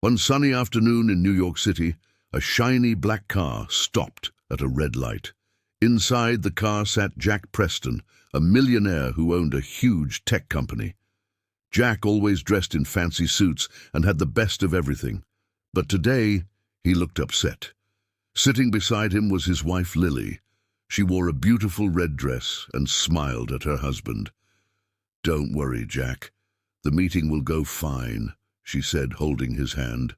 One sunny afternoon in New York City, a shiny black car stopped at a red light. Inside the car sat Jack Preston, a millionaire who owned a huge tech company. Jack always dressed in fancy suits and had the best of everything. But today, he looked upset. Sitting beside him was his wife Lily. She wore a beautiful red dress and smiled at her husband. "Don't worry, Jack. The meeting will go fine," she said, holding his hand.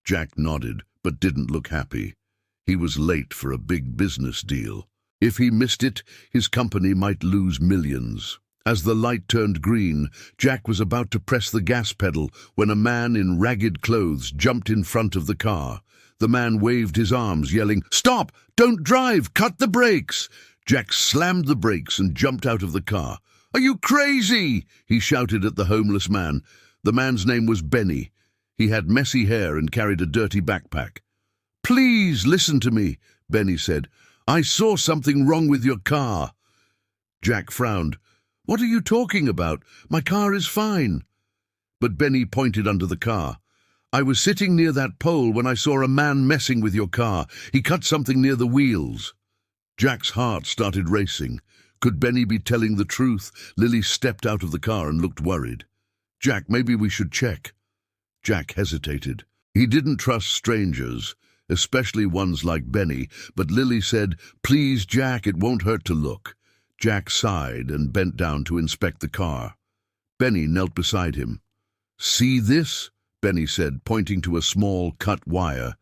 Jack nodded, but didn't look happy. He was late for a big business deal. If he missed it, his company might lose millions. As the light turned green, Jack was about to press the gas pedal when a man in ragged clothes jumped in front of the car. The man waved his arms, yelling, "Stop! Don't drive! Cut the brakes!" Jack slammed the brakes and jumped out of the car. "Are you crazy?" he shouted at the homeless man. The man's name was Benny. He had messy hair and carried a dirty backpack. "Please listen to me," Benny said. "I saw something wrong with your car." Jack frowned. "What are you talking about? My car is fine." But Benny pointed under the car. "I was sitting near that pole when I saw a man messing with your car. He cut something near the wheels." Jack's heart started racing. Could Benny be telling the truth? Lily stepped out of the car and looked worried. "Jack, maybe we should check." Jack hesitated. He didn't trust strangers, especially ones like Benny, but Lily said, "Please, Jack, it won't hurt to look." Jack sighed and bent down to inspect the car. Benny knelt beside him. "See this?" Benny said, pointing to a small cut wire.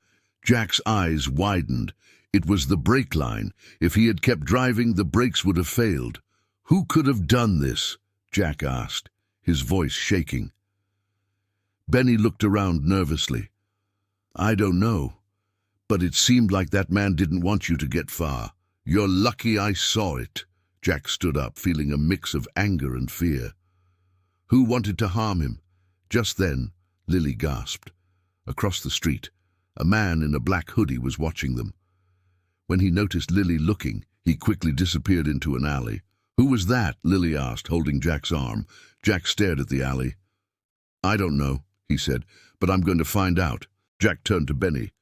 Jack's eyes widened. It was the brake line. If he had kept driving, the brakes would have failed. "Who could have done this?" Jack asked, his voice shaking. Benny looked around nervously. "I don't know, but it seemed like that man didn't want you to get far. You're lucky I saw it." Jack stood up, feeling a mix of anger and fear. "Who wanted to harm him?" Just then, Lily gasped. Across the street, a man in a black hoodie was watching them. When he noticed Lily looking, he quickly disappeared into an alley. "Who was that?" Lily asked, holding Jack's arm. Jack stared at the alley. "I don't know," he said, "but I'm going to find out." Jack turned to Benny.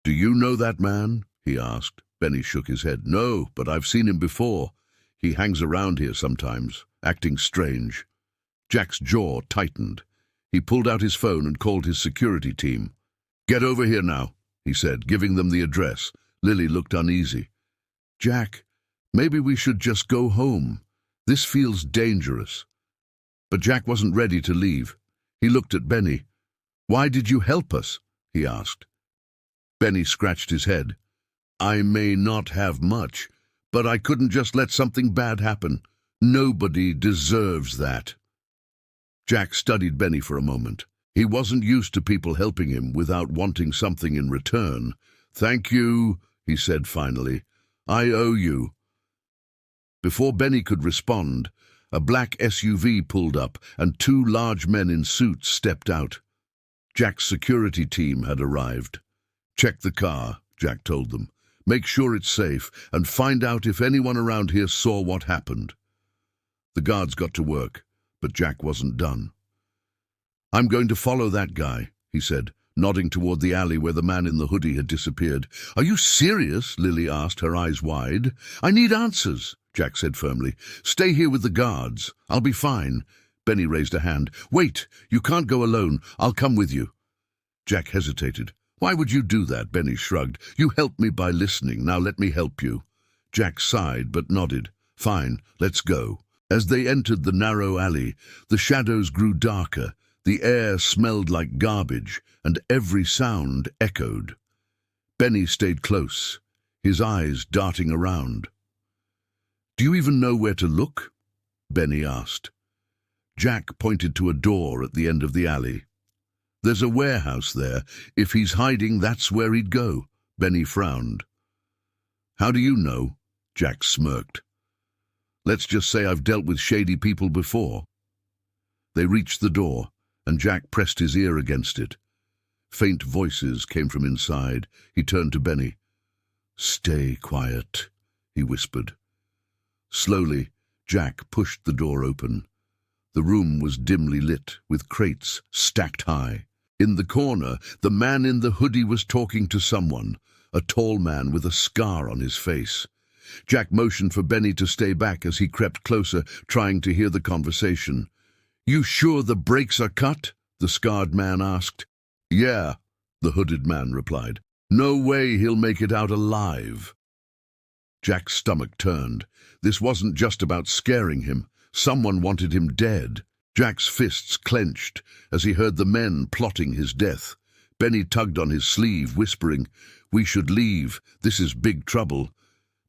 "Do you know that man?" he asked. Benny shook his head. "No, but I've seen him before. He hangs around here sometimes, acting strange." Jack's jaw tightened. He pulled out his phone and called his security team. "Get over here now," he said, giving them the address. Lily looked uneasy. "Jack, maybe we should just go home. This feels dangerous." But Jack wasn't ready to leave. He looked at Benny. "Why did you help us?" he asked. Benny scratched his head. "I may not have much, but I couldn't just let something bad happen. Nobody deserves that." Jack studied Benny for a moment. He wasn't used to people helping him without wanting something in return. "Thank you," he said finally. "I owe you." Before Benny could respond, a black SUV pulled up and two large men in suits stepped out. Jack's security team had arrived. "Check the car," Jack told them. "Make sure it's safe and find out if anyone around here saw what happened." The guards got to work, but Jack wasn't done. "I'm going to follow that guy," he said, nodding toward the alley where the man in the hoodie had disappeared. "Are you serious?" Lily asked, her eyes wide. "I need answers," Jack said firmly. "Stay here with the guards. I'll be fine." Benny raised a hand. "Wait, you can't go alone. I'll come with you." Jack hesitated. "Why would you do that?" Benny shrugged. "You helped me by listening. Now let me help you." Jack sighed but nodded. "Fine, let's go." As they entered the narrow alley, the shadows grew darker. The air smelled like garbage, and every sound echoed. Benny stayed close, his eyes darting around. "Do you even know where to look?" Benny asked. Jack pointed to a door at the end of the alley. "There's a warehouse there. If he's hiding, that's where he'd go." Benny frowned. "How do you know?" Jack smirked. "Let's just say I've dealt with shady people before." They reached the door, and Jack pressed his ear against it. Faint voices came from inside. He turned to Benny. "Stay quiet," he whispered. Slowly, Jack pushed the door open. The room was dimly lit, with crates stacked high. In the corner, the man in the hoodie was talking to someone, a tall man with a scar on his face. Jack motioned for Benny to stay back as he crept closer, trying to hear the conversation. "You sure the brakes are cut?" the scarred man asked. "Yeah," the hooded man replied. "No way he'll make it out alive." Jack's stomach turned. This wasn't just about scaring him. Someone wanted him dead. Jack's fists clenched as he heard the men plotting his death. Benny tugged on his sleeve, whispering, "We should leave. This is big trouble."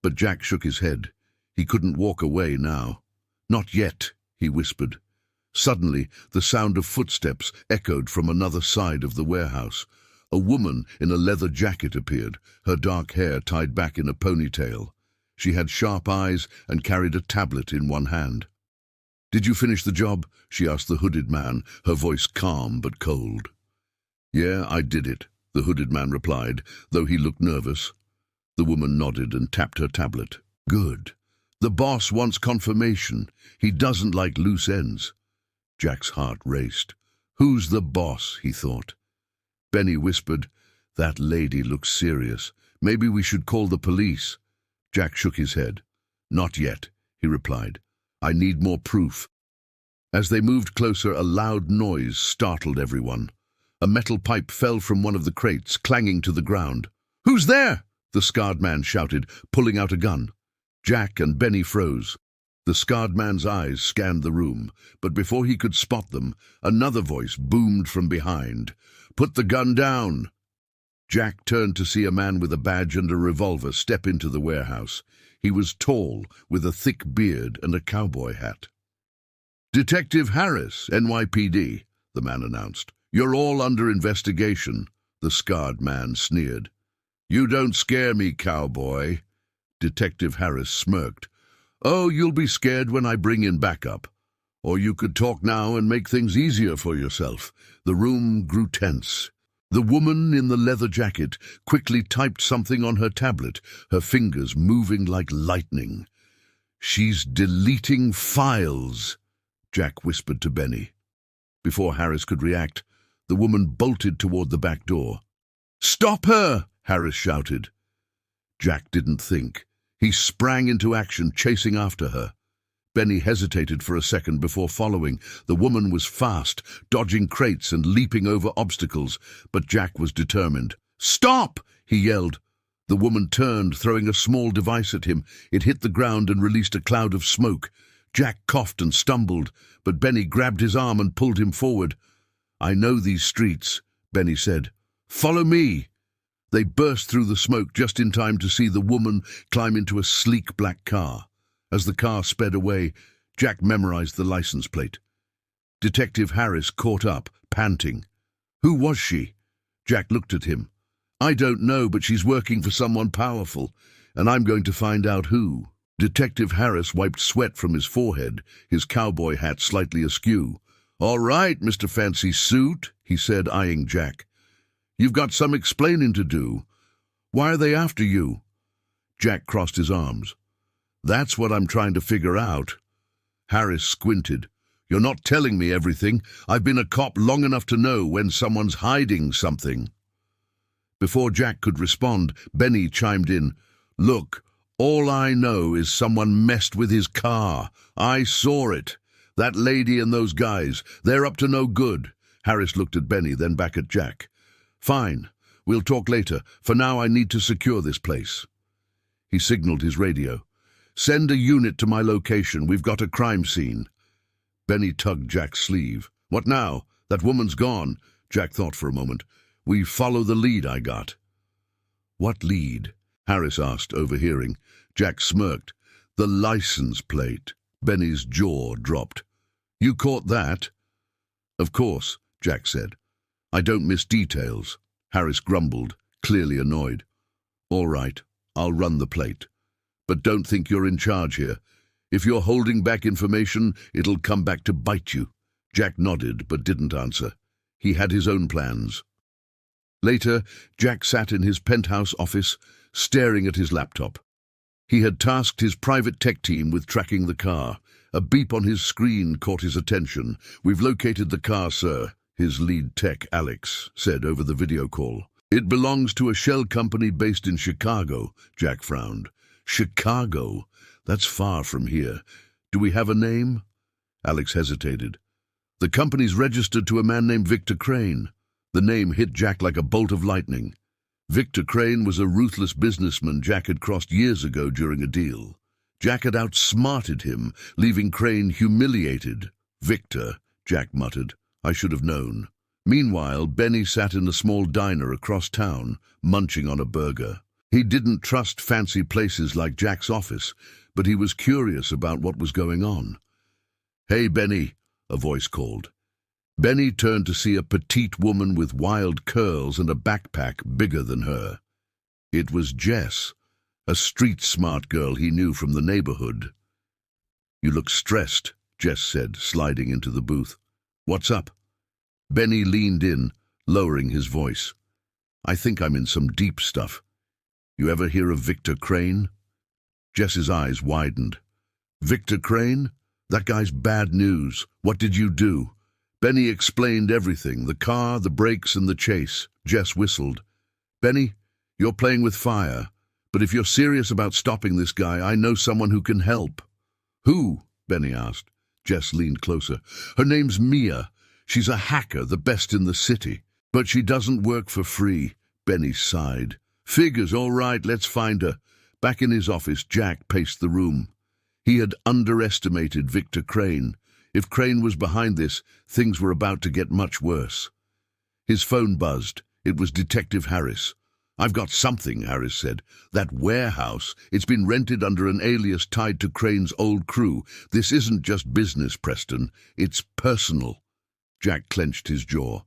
But Jack shook his head. He couldn't walk away now. "Not yet," he whispered. Suddenly, the sound of footsteps echoed from another side of the warehouse. A woman in a leather jacket appeared, her dark hair tied back in a ponytail. She had sharp eyes and carried a tablet in one hand. "Did you finish the job?" she asked the hooded man, her voice calm but cold. "Yeah, I did it," the hooded man replied, though he looked nervous. The woman nodded and tapped her tablet. "Good. The boss wants confirmation. He doesn't like loose ends." Jack's heart raced. "Who's the boss?" he thought. Benny whispered, "That lady looks serious. Maybe we should call the police." Jack shook his head. "Not yet," he replied. "I need more proof." As they moved closer, a loud noise startled everyone. A metal pipe fell from one of the crates, clanging to the ground. "Who's there?" the scarred man shouted, pulling out a gun. Jack and Benny froze. The scarred man's eyes scanned the room, but before he could spot them, another voice boomed from behind. "Put the gun down!" Jack turned to see a man with a badge and a revolver step into the warehouse. He was tall, with a thick beard and a cowboy hat. "Detective Harris, NYPD, the man announced. "You're all under investigation," the scarred man sneered. "You don't scare me, cowboy." Detective Harris smirked. "Oh, you'll be scared when I bring in backup. Or you could talk now and make things easier for yourself." The room grew tense. The woman in the leather jacket quickly typed something on her tablet, her fingers moving like lightning. "She's deleting files," Jack whispered to Benny. Before Harris could react, the woman bolted toward the back door. "Stop her!" Harris shouted. Jack didn't think. He sprang into action, chasing after her. Benny hesitated for a second before following. The woman was fast, dodging crates and leaping over obstacles, but Jack was determined. "Stop!" he yelled. The woman turned, throwing a small device at him. It hit the ground and released a cloud of smoke. Jack coughed and stumbled, but Benny grabbed his arm and pulled him forward. "I know these streets," Benny said. "Follow me." They burst through the smoke just in time to see the woman climb into a sleek black car. As the car sped away, Jack memorized the license plate. Detective Harris caught up, panting. "Who was she?" Jack looked at him. "I don't know, but she's working for someone powerful, and I'm going to find out who." Detective Harris wiped sweat from his forehead, his cowboy hat slightly askew. "All right, Mr. Fancy Suit," he said, eyeing Jack. "You've got some explaining to do. Why are they after you?" Jack crossed his arms. "That's what I'm trying to figure out." Harris squinted. "You're not telling me everything. I've been a cop long enough to know when someone's hiding something." Before Jack could respond, Benny chimed in. "Look, all I know is someone messed with his car. I saw it. That lady and those guys, they're up to no good." Harris looked at Benny, then back at Jack. "Fine. We'll talk later. For now, I need to secure this place." He signaled his radio. "Send a unit to my location. We've got a crime scene." Benny tugged Jack's sleeve. "What now? That woman's gone." Jack thought for a moment. "We follow the lead I got." "What lead?" Harris asked, overhearing. Jack smirked. "The license plate." Benny's jaw dropped. "You caught that?" "Of course," Jack said. "I don't miss details." Harris grumbled, clearly annoyed. "All right, I'll run the plate. But don't think you're in charge here. If you're holding back information, it'll come back to bite you." Jack nodded, but didn't answer. He had his own plans. Later, Jack sat in his penthouse office, staring at his laptop. He had tasked his private tech team with tracking the car. A beep on his screen caught his attention. "We've located the car, sir," his lead tech, Alex, said over the video call. "It belongs to a shell company based in Chicago," Jack frowned. "Chicago? That's far from here. Do we have a name?" Alex hesitated. "The company's registered to a man named Victor Crane." The name hit Jack like a bolt of lightning. Victor Crane was a ruthless businessman Jack had crossed years ago during a deal. Jack had outsmarted him, leaving Crane humiliated. "Victor," Jack muttered. "I should have known." Meanwhile, Benny sat in a small diner across town, munching on a burger. He didn't trust fancy places like Jack's office, but he was curious about what was going on. "Hey, Benny," a voice called. Benny turned to see a petite woman with wild curls and a backpack bigger than her. It was Jess, a street-smart girl he knew from the neighborhood. "You look stressed," Jess said, sliding into the booth. "What's up?" Benny leaned in, lowering his voice. "I think I'm in some deep stuff. You ever hear of Victor Crane?" Jess's eyes widened. "Victor Crane? That guy's bad news. What did you do?" Benny explained everything, the car, the brakes, and the chase. Jess whistled. "Benny, you're playing with fire. But if you're serious about stopping this guy, I know someone who can help." "Who?" Benny asked. Jess leaned closer. "Her name's Mia. She's a hacker, the best in the city. But she doesn't work for free." Benny sighed. "Figures, all right, let's find her." Back in his office, Jack paced the room. He had underestimated Victor Crane. If Crane was behind this, things were about to get much worse. His phone buzzed. It was Detective Harris. "I've got something," Harris said. "That warehouse, it's been rented under an alias tied to Crane's old crew. This isn't just business, Preston. It's personal." Jack clenched his jaw.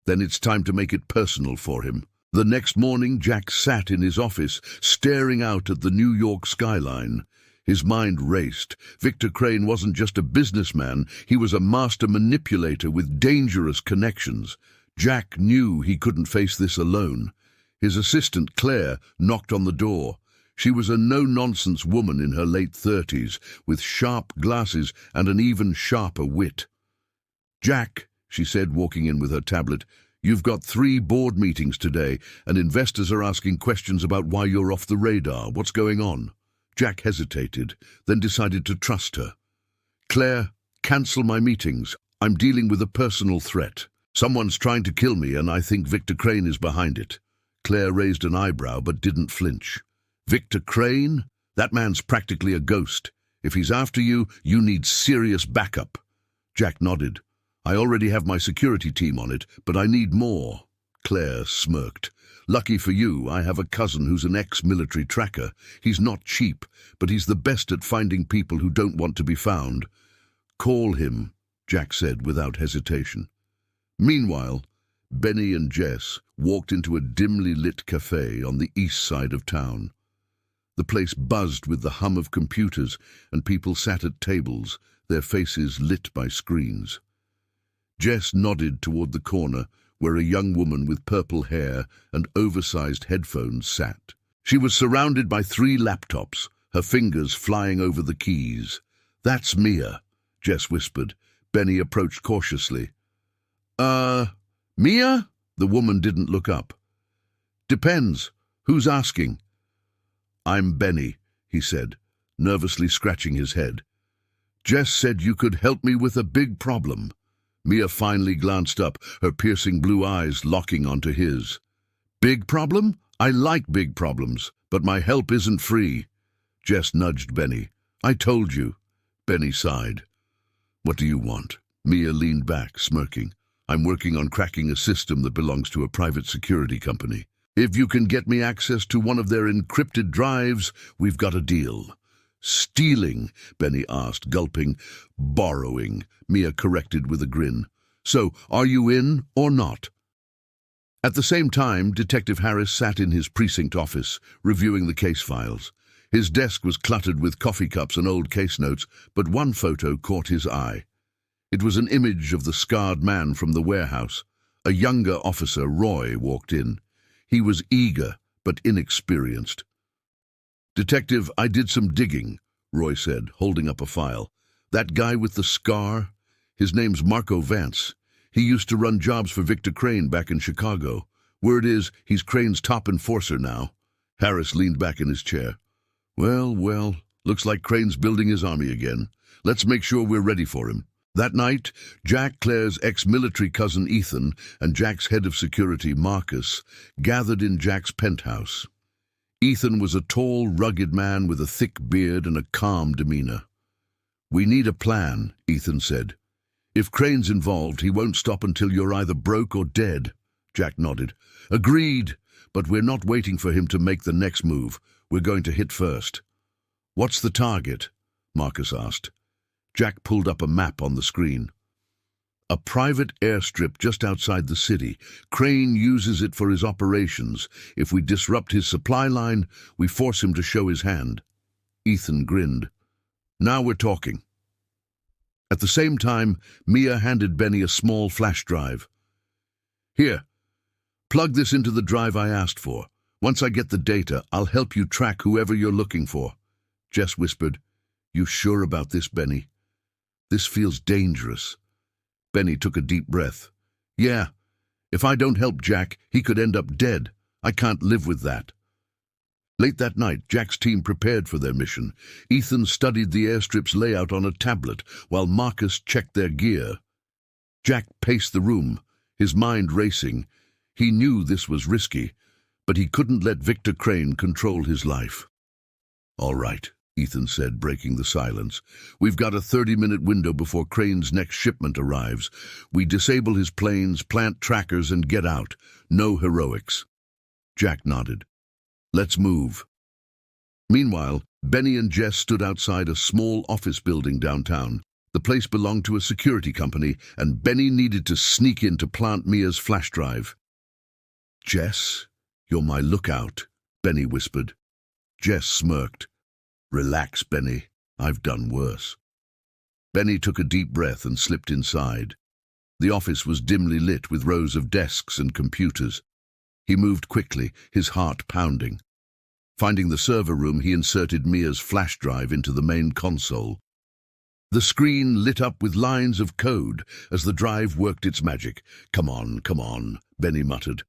"Then it's time to make it personal for him." The next morning, Jack sat in his office, staring out at the New York skyline. His mind raced. Victor Crane wasn't just a businessman, he was a master manipulator with dangerous connections. Jack knew he couldn't face this alone. His assistant, Claire, knocked on the door. She was a no-nonsense woman in her late 30s, with sharp glasses and an even sharper wit. "Jack," she said, walking in with her tablet, "you've got 3 board meetings today, and investors are asking questions about why you're off the radar. What's going on?" Jack hesitated, then decided to trust her. "Claire, cancel my meetings. I'm dealing with a personal threat. Someone's trying to kill me, and I think Victor Crane is behind it." Claire raised an eyebrow but didn't flinch. "Victor Crane? That man's practically a ghost. If he's after you, you need serious backup." Jack nodded. "I already have my security team on it, but I need more." Claire smirked. "Lucky for you, I have a cousin who's an ex-military tracker. He's not cheap, but he's the best at finding people who don't want to be found." "Call him," Jack said without hesitation. Meanwhile, Benny and Jess walked into a dimly lit cafe on the east side of town. The place buzzed with the hum of computers, and people sat at tables, their faces lit by screens. Jess nodded toward the corner, where a young woman with purple hair and oversized headphones sat. She was surrounded by 3 laptops, her fingers flying over the keys. "That's Mia," Jess whispered. Benny approached cautiously. Mia?" The woman didn't look up. "Depends. Who's asking?" "I'm Benny," he said, nervously scratching his head. "Jess said you could help me with a big problem." Mia finally glanced up, her piercing blue eyes locking onto his. "Big problem? I like big problems, but my help isn't free." Jess nudged Benny. "I told you." Benny sighed. "What do you want?" Mia leaned back, smirking. "I'm working on cracking a system that belongs to a private security company. If you can get me access to one of their encrypted drives, we've got a deal." "Stealing?" Benny asked, gulping. "Borrowing," Mia corrected with a grin. "So, are you in or not?" At the same time, Detective Harris sat in his precinct office, reviewing the case files. His desk was cluttered with coffee cups and old case notes, but one photo caught his eye. It was an image of the scarred man from the warehouse. A younger officer, Roy, walked in. He was eager, but inexperienced. "Detective, I did some digging," Roy said, holding up a file. "That guy with the scar? His name's Marco Vance. He used to run jobs for Victor Crane back in Chicago. Word is, he's Crane's top enforcer now. Harris leaned back in his chair. Well, looks like Crane's building his army again. Let's make sure we're ready for him. That night, Jack Clare's ex-military cousin Ethan and Jack's head of security, Marcus, gathered in Jack's penthouse. Ethan was a tall, rugged man with a thick beard and a calm demeanor. "We need a plan," Ethan said. "If Crane's involved, he won't stop until you're either broke or dead." Jack nodded. "Agreed, but we're not waiting for him to make the next move. We're going to hit first." "What's the target?" Marcus asked. Jack pulled up a map on the screen. "A private airstrip just outside the city. Crane uses it for his operations. If we disrupt his supply line, we force him to show his hand." Ethan grinned. "Now we're talking." At the same time, Mia handed Benny a small flash drive. "Here, plug this into the drive I asked for. Once I get the data, I'll help you track whoever you're looking for." Jess whispered, "You sure about this, Benny? This feels dangerous." Benny took a deep breath. "Yeah, if I don't help Jack, he could end up dead. I can't live with that." Late that night, Jack's team prepared for their mission. Ethan studied the airstrip's layout on a tablet, while Marcus checked their gear. Jack paced the room, his mind racing. He knew this was risky, but he couldn't let Victor Crane control his life. "All right," Ethan said, breaking the silence. "We've got a 30-minute window before Crane's next shipment arrives. We disable his planes, plant trackers, and get out. No heroics." Jack nodded. "Let's move." Meanwhile, Benny and Jess stood outside a small office building downtown. The place belonged to a security company, and Benny needed to sneak in to plant Mia's flash drive. "Jess, you're my lookout," Benny whispered. Jess smirked. "Relax, Benny. I've done worse." Benny took a deep breath and slipped inside. The office was dimly lit with rows of desks and computers. He moved quickly, his heart pounding. Finding the server room, he inserted Mia's flash drive into the main console. The screen lit up with lines of code as the drive worked its magic. Come on," Benny muttered.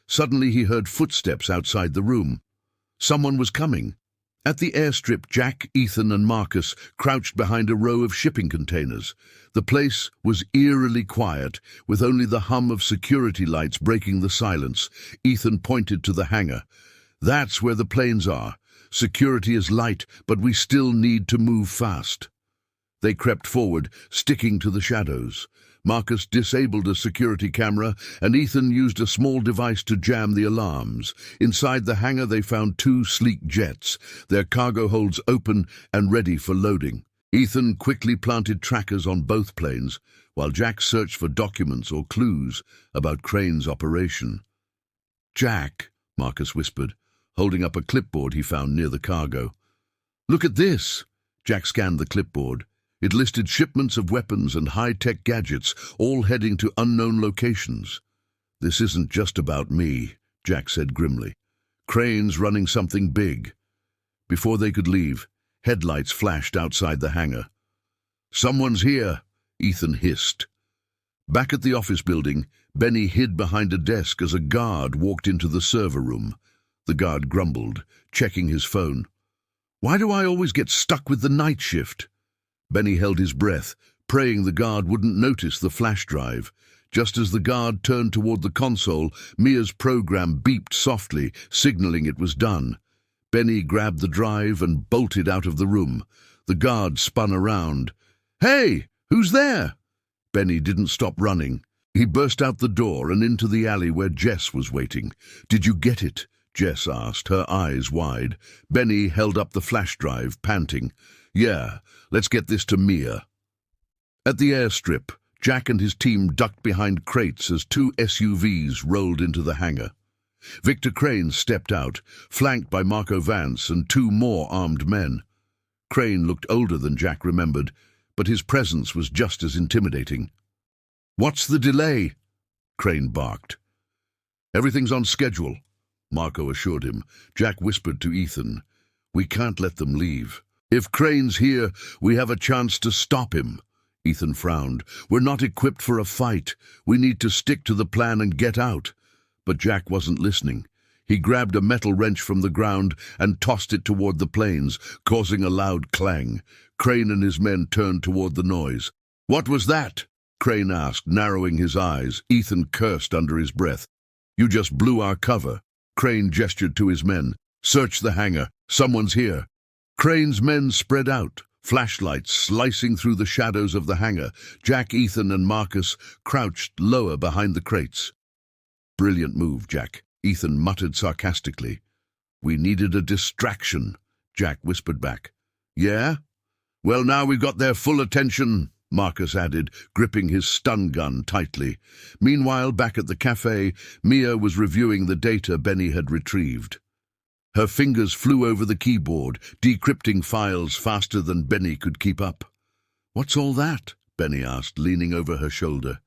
Suddenly he heard footsteps outside the room. Someone was coming. At the airstrip, Jack, Ethan, and Marcus crouched behind a row of shipping containers. The place was eerily quiet, with only the hum of security lights breaking the silence. Ethan pointed to the hangar. "That's where the planes are. Security is light, but we still need to move fast." They crept forward, sticking to the shadows. Marcus disabled a security camera, and Ethan used a small device to jam the alarms. Inside the hangar they found two sleek jets, their cargo holds open and ready for loading. Ethan quickly planted trackers on both planes, while Jack searched for documents or clues about Crane's operation. "Jack," Marcus whispered, holding up a clipboard he found near the cargo. "Look at this." Jack scanned the clipboard. It listed shipments of weapons and high-tech gadgets, all heading to unknown locations. "This isn't just about me," Jack said grimly. "Crane's running something big." Before they could leave, headlights flashed outside the hangar. "Someone's here," Ethan hissed. Back at the office building, Benny hid behind a desk as a guard walked into the server room. The guard grumbled, checking his phone. "Why do I always get stuck with the night shift?" Benny held his breath, praying the guard wouldn't notice the flash drive. Just as the guard turned toward the console, Mia's program beeped softly, signaling it was done. Benny grabbed the drive and bolted out of the room. The guard spun around. "Hey, who's there?" Benny didn't stop running. He burst out the door and into the alley where Jess was waiting. "Did you get it?" Jess asked, her eyes wide. Benny held up the flash drive, panting. "Yeah, let's get this to Mia." At the airstrip, Jack and his team ducked behind crates as two SUVs rolled into the hangar. Victor Crane stepped out, flanked by Marco Vance and two more armed men. Crane looked older than Jack remembered, but his presence was just as intimidating. "What's the delay?" Crane barked. "Everything's on schedule," Marco assured him. Jack whispered to Ethan, "We can't let them leave. If Crane's here, we have a chance to stop him." Ethan frowned. "We're not equipped for a fight. We need to stick to the plan and get out." But Jack wasn't listening. He grabbed a metal wrench from the ground and tossed it toward the planes, causing a loud clang. Crane and his men turned toward the noise. "What was that?" Crane asked, narrowing his eyes. Ethan cursed under his breath. "You just blew our cover." Crane gestured to his men. "Search the hangar. Someone's here." Crane's men spread out, flashlights slicing through the shadows of the hangar. Jack, Ethan, and Marcus crouched lower behind the crates. "Brilliant move, Jack," Ethan muttered sarcastically. "We needed a distraction," Jack whispered back. "Yeah? Well, now we've got their full attention," Marcus added, gripping his stun gun tightly. Meanwhile, back at the cafe, Mia was reviewing the data Benny had retrieved. Her fingers flew over the keyboard, decrypting files faster than Benny could keep up. "What's all that?" Benny asked, leaning over her shoulder.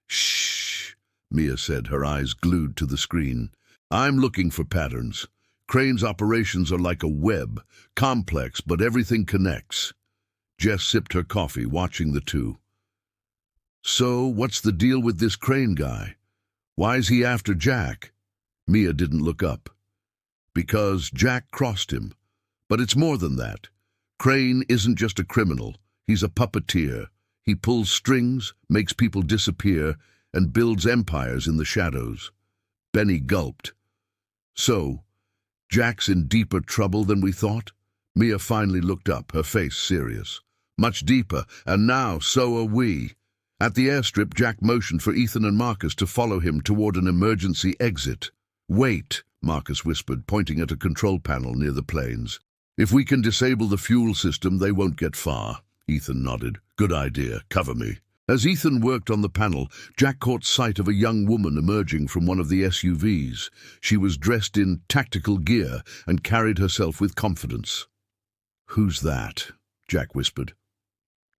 "Shh," Mia said, her eyes glued to the screen. "I'm looking for patterns. Crane's operations are like a web, complex, but everything connects." Jess sipped her coffee, watching the two. "So, what's the deal with this Crane guy? Why's he after Jack?" Mia didn't look up. "Because Jack crossed him. But it's more than that. Crane isn't just a criminal. He's a puppeteer. He pulls strings, makes people disappear, and builds empires in the shadows." Benny gulped. "So, Jack's in deeper trouble than we thought?" Mia finally looked up, her face serious. "Much deeper, and now so are we." At the airstrip, Jack motioned for Ethan and Marcus to follow him toward an emergency exit. "Wait," Marcus whispered, pointing at a control panel near the planes. "If we can disable the fuel system, they won't get far." Ethan nodded. "Good idea. Cover me." As Ethan worked on the panel, Jack caught sight of a young woman emerging from one of the SUVs. She was dressed in tactical gear and carried herself with confidence. "Who's that?" Jack whispered.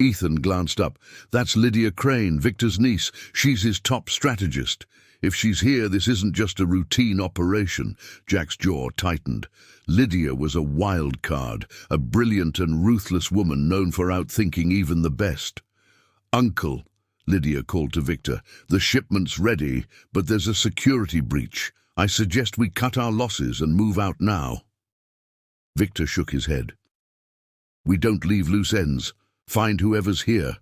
Ethan glanced up. "That's Lydia Crane, Victor's niece. She's his top strategist. If she's here, this isn't just a routine operation." Jack's jaw tightened. Lydia was a wild card, a brilliant and ruthless woman known for outthinking even the best. "Uncle," Lydia called to Victor, "the shipment's ready, but there's a security breach. I suggest we cut our losses and move out now." Victor shook his head. "We don't leave loose ends. Find whoever's here."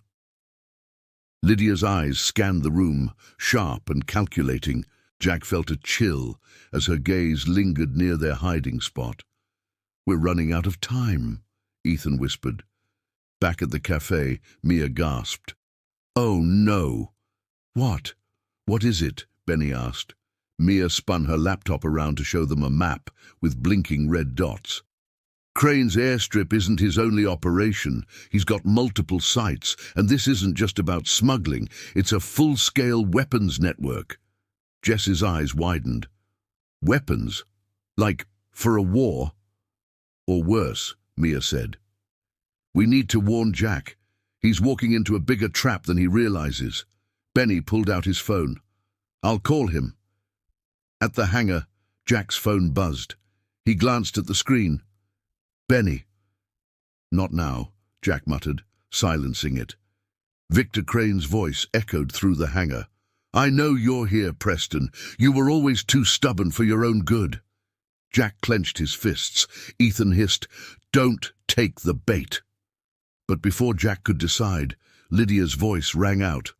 Lydia's eyes scanned the room, sharp and calculating. Jack felt a chill as her gaze lingered near their hiding spot. "We're running out of time," Ethan whispered. Back at the cafe, Mia gasped. "Oh, no." "What? What is it?" Benny asked. Mia spun her laptop around to show them a map with blinking red dots. "Crane's airstrip isn't his only operation. He's got multiple sites, and this isn't just about smuggling. It's a full-scale weapons network." Jess's eyes widened. "Weapons? Like, for a war?" "Or worse," Mia said. "We need to warn Jack. He's walking into a bigger trap than he realizes." Benny pulled out his phone. "I'll call him." At the hangar, Jack's phone buzzed. He glanced at the screen. "Benny." "Not now," Jack muttered, silencing it. Victor Crane's voice echoed through the hangar. "I know you're here, Preston. You were always too stubborn for your own good." Jack clenched his fists. Ethan hissed, "Don't take the bait." But before Jack could decide, Lydia's voice rang out.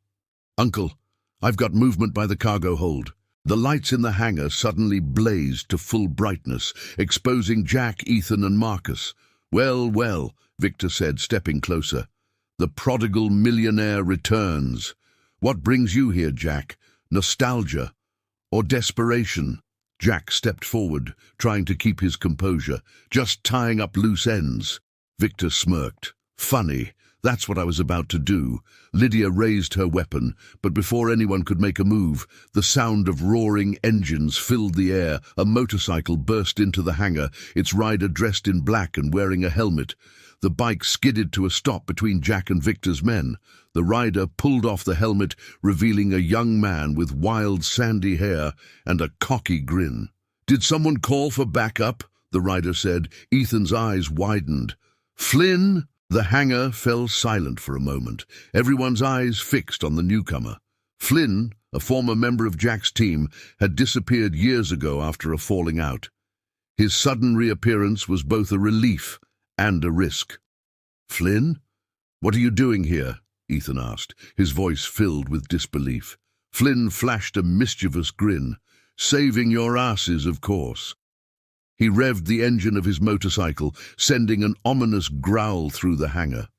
"Uncle, I've got movement by the cargo hold." The lights in the hangar suddenly blazed to full brightness, exposing Jack, Ethan, and Marcus. "Well, well," Victor said, stepping closer. "The prodigal millionaire returns. What brings you here, Jack? Nostalgia or desperation?" Jack stepped forward, trying to keep his composure. "Just tying up loose ends." Victor smirked. "Funny. That's what I was about to do." Lydia raised her weapon, but before anyone could make a move, the sound of roaring engines filled the air. A motorcycle burst into the hangar, its rider dressed in black and wearing a helmet. The bike skidded to a stop between Jack and Victor's men. The rider pulled off the helmet, revealing a young man with wild sandy hair and a cocky grin. "Did someone call for backup?" the rider said. Ethan's eyes widened. "Flynn?" The hangar fell silent for a moment, everyone's eyes fixed on the newcomer. Flynn, a former member of Jack's team, had disappeared years ago after a falling out. His sudden reappearance was both a relief and a risk. "Flynn? What are you doing here?" Ethan asked, his voice filled with disbelief. Flynn flashed a mischievous grin. "Saving your asses, of course." He revved the engine of his motorcycle, sending an ominous growl through the hangar.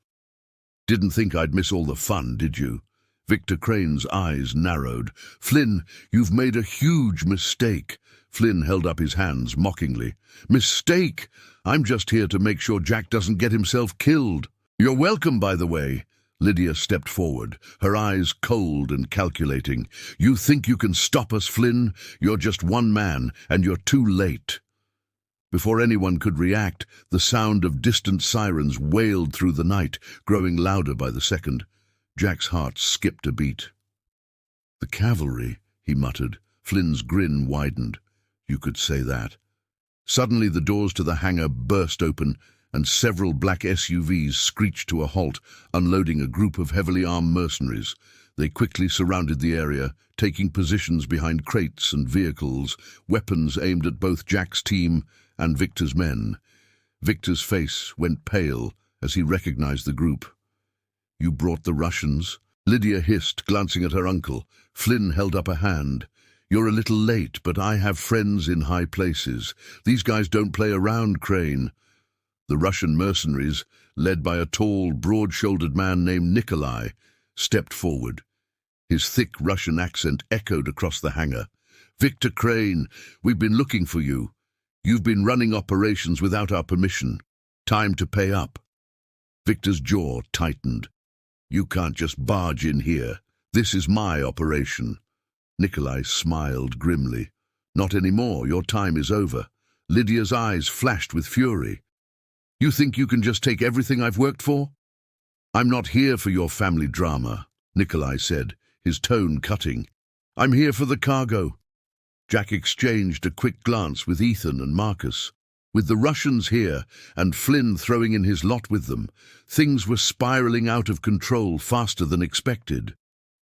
"Didn't think I'd miss all the fun, did you?" Victor Crane's eyes narrowed. "Flynn, you've made a huge mistake." Flynn held up his hands mockingly. "Mistake? I'm just here to make sure Jack doesn't get himself killed." "You're welcome, by the way." Lydia stepped forward, her eyes cold and calculating. "You think you can stop us, Flynn? You're just one man, and you're too late." Before anyone could react, the sound of distant sirens wailed through the night, growing louder by the second. Jack's heart skipped a beat. "The cavalry," he muttered. Flynn's grin widened. "You could say that." Suddenly the doors to the hangar burst open, and several black SUVs screeched to a halt, unloading a group of heavily armed mercenaries. They quickly surrounded the area, taking positions behind crates and vehicles, weapons aimed at both Jack's team and Victor's men. Victor's face went pale as he recognized the group. "You brought the Russians?" Lydia hissed, glancing at her uncle. Flynn held up a hand. "You're a little late, but I have friends in high places. These guys don't play around, Crane." The Russian mercenaries, led by a tall, broad-shouldered man named Nikolai, stepped forward. His thick Russian accent echoed across the hangar. "Victor Crane, we've been looking for you. You've been running operations without our permission. Time to pay up." Victor's jaw tightened. "You can't just barge in here. This is my operation." Nikolai smiled grimly. "Not anymore. Your time is over." Lydia's eyes flashed with fury. "You think you can just take everything I've worked for?" "I'm not here for your family drama," Nikolai said, his tone cutting. "I'm here for the cargo." Jack exchanged a quick glance with Ethan and Marcus. With the Russians here, and Flynn throwing in his lot with them, things were spiraling out of control faster than expected.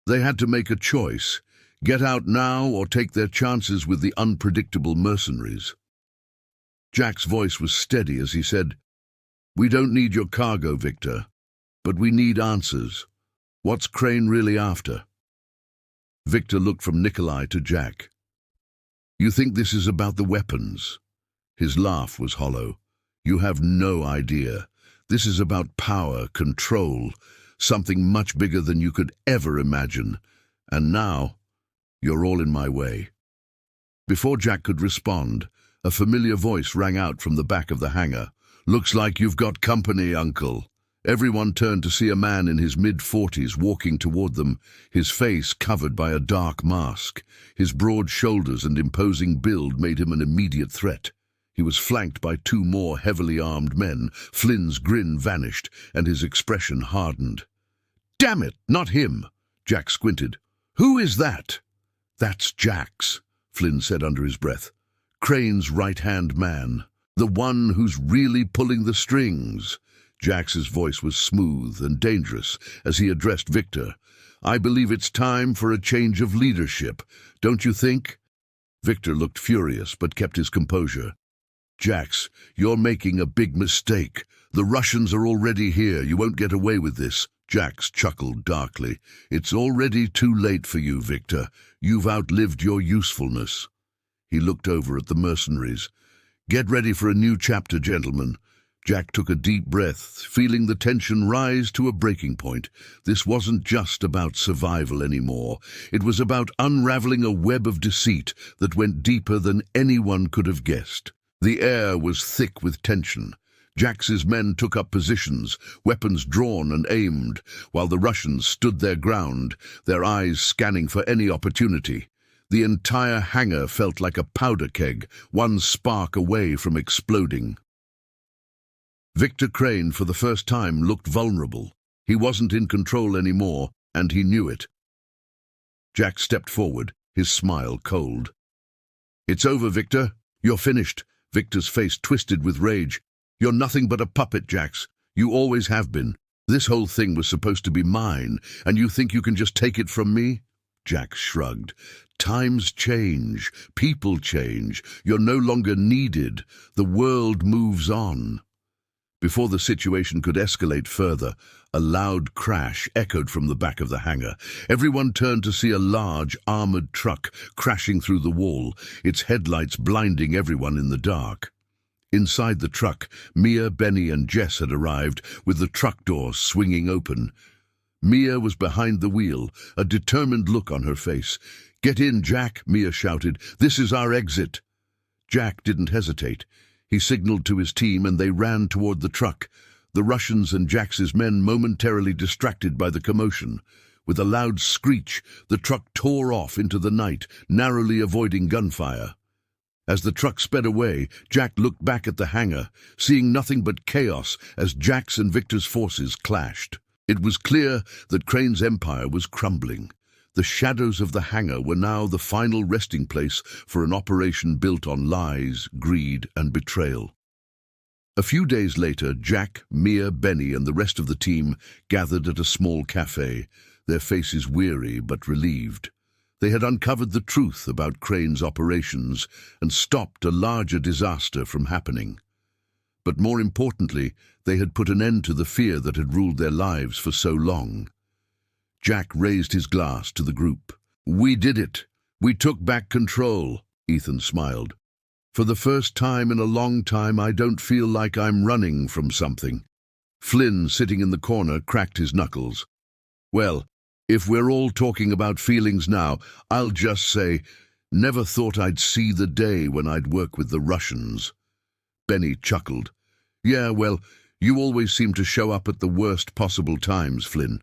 They had to make a choice: get out now or take their chances with the unpredictable mercenaries. Jack's voice was steady as he said, "We don't need your cargo, Victor, but we need answers. What's Crane really after?" Victor looked from Nikolai to Jack. "You think this is about the weapons?" His laugh was hollow. "You have no idea. This is about power, control, something much bigger than you could ever imagine. And now, you're all in my way." Before Jack could respond, a familiar voice rang out from the back of the hangar. "Looks like you've got company, Uncle." Everyone turned to see a man in his mid-40s walking toward them, his face covered by a dark mask. His broad shoulders and imposing build made him an immediate threat. He was flanked by two more heavily armed men. Flynn's grin vanished, and his expression hardened. "Damn it, not him!" Jack squinted. "Who is that?" "That's Jax," Flynn said under his breath. "Crane's right-hand man. The one who's really pulling the strings." Jax's voice was smooth and dangerous as he addressed Victor. "I believe it's time for a change of leadership, don't you think?" Victor looked furious but kept his composure. "Jax, you're making a big mistake. The Russians are already here. You won't get away with this." Jax chuckled darkly. "It's already too late for you, Victor. You've outlived your usefulness." He looked over at the mercenaries. "Get ready for a new chapter, gentlemen." Jack took a deep breath, feeling the tension rise to a breaking point. This wasn't just about survival anymore. It was about unraveling a web of deceit that went deeper than anyone could have guessed. The air was thick with tension. Jax's men took up positions, weapons drawn and aimed, while the Russians stood their ground, their eyes scanning for any opportunity. The entire hangar felt like a powder keg, one spark away from exploding. Victor Crane, for the first time, looked vulnerable. He wasn't in control anymore, and he knew it. Jack stepped forward, his smile cold. "It's over, Victor. You're finished." Victor's face twisted with rage. "You're nothing but a puppet, Jax. You always have been. This whole thing was supposed to be mine, and you think you can just take it from me?" Jack shrugged. "Times change. People change. You're no longer needed. The world moves on." Before the situation could escalate further, a loud crash echoed from the back of the hangar. Everyone turned to see a large, armored truck crashing through the wall, its headlights blinding everyone in the dark. Inside the truck, Mia, Benny, and Jess had arrived, with the truck doors swinging open. Mia was behind the wheel, a determined look on her face. "Get in, Jack," Mia shouted. "This is our exit." Jack didn't hesitate. He signaled to his team and they ran toward the truck, the Russians and Jax's men momentarily distracted by the commotion. With a loud screech, the truck tore off into the night, narrowly avoiding gunfire. As the truck sped away, Jack looked back at the hangar, seeing nothing but chaos as Jax and Victor's forces clashed. It was clear that Crane's empire was crumbling. The shadows of the hangar were now the final resting place for an operation built on lies, greed, and betrayal. A few days later, Jack, Mia, Benny, and the rest of the team gathered at a small cafe, their faces weary but relieved. They had uncovered the truth about Crane's operations and stopped a larger disaster from happening. But more importantly, they had put an end to the fear that had ruled their lives for so long. Jack raised his glass to the group. "We did it. We took back control," Ethan smiled. "For the first time in a long time, I don't feel like I'm running from something." Flynn, sitting in the corner, cracked his knuckles. "Well, if we're all talking about feelings now, I'll just say, never thought I'd see the day when I'd work with the Russians." Benny chuckled. "Yeah, well, you always seem to show up at the worst possible times, Flynn."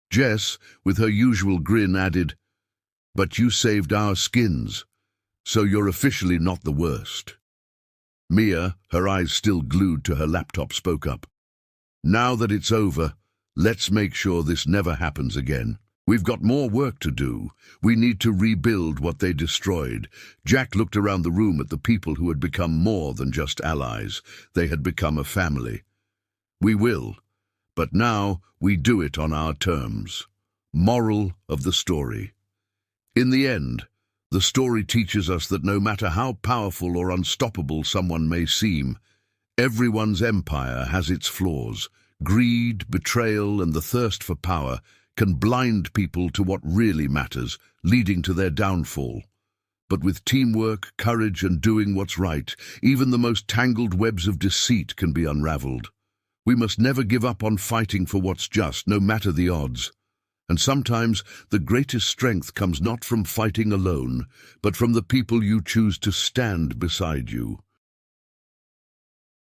Jess, with her usual grin, added, "But you saved our skins, so you're officially not the worst." Mia, her eyes still glued to her laptop, spoke up. "Now that it's over, let's make sure this never happens again. We've got more work to do. We need to rebuild what they destroyed." Jack looked around the room at the people who had become more than just allies. They had become a family. "We will. But now we do it on our terms." Moral of the story. In the end, the story teaches us that no matter how powerful or unstoppable someone may seem, everyone's empire has its flaws. Greed, betrayal, and the thirst for power can blind people to what really matters, leading to their downfall. But with teamwork, courage, and doing what's right, even the most tangled webs of deceit can be unraveled. We must never give up on fighting for what's just, no matter the odds. And sometimes the greatest strength comes not from fighting alone, but from the people you choose to stand beside you.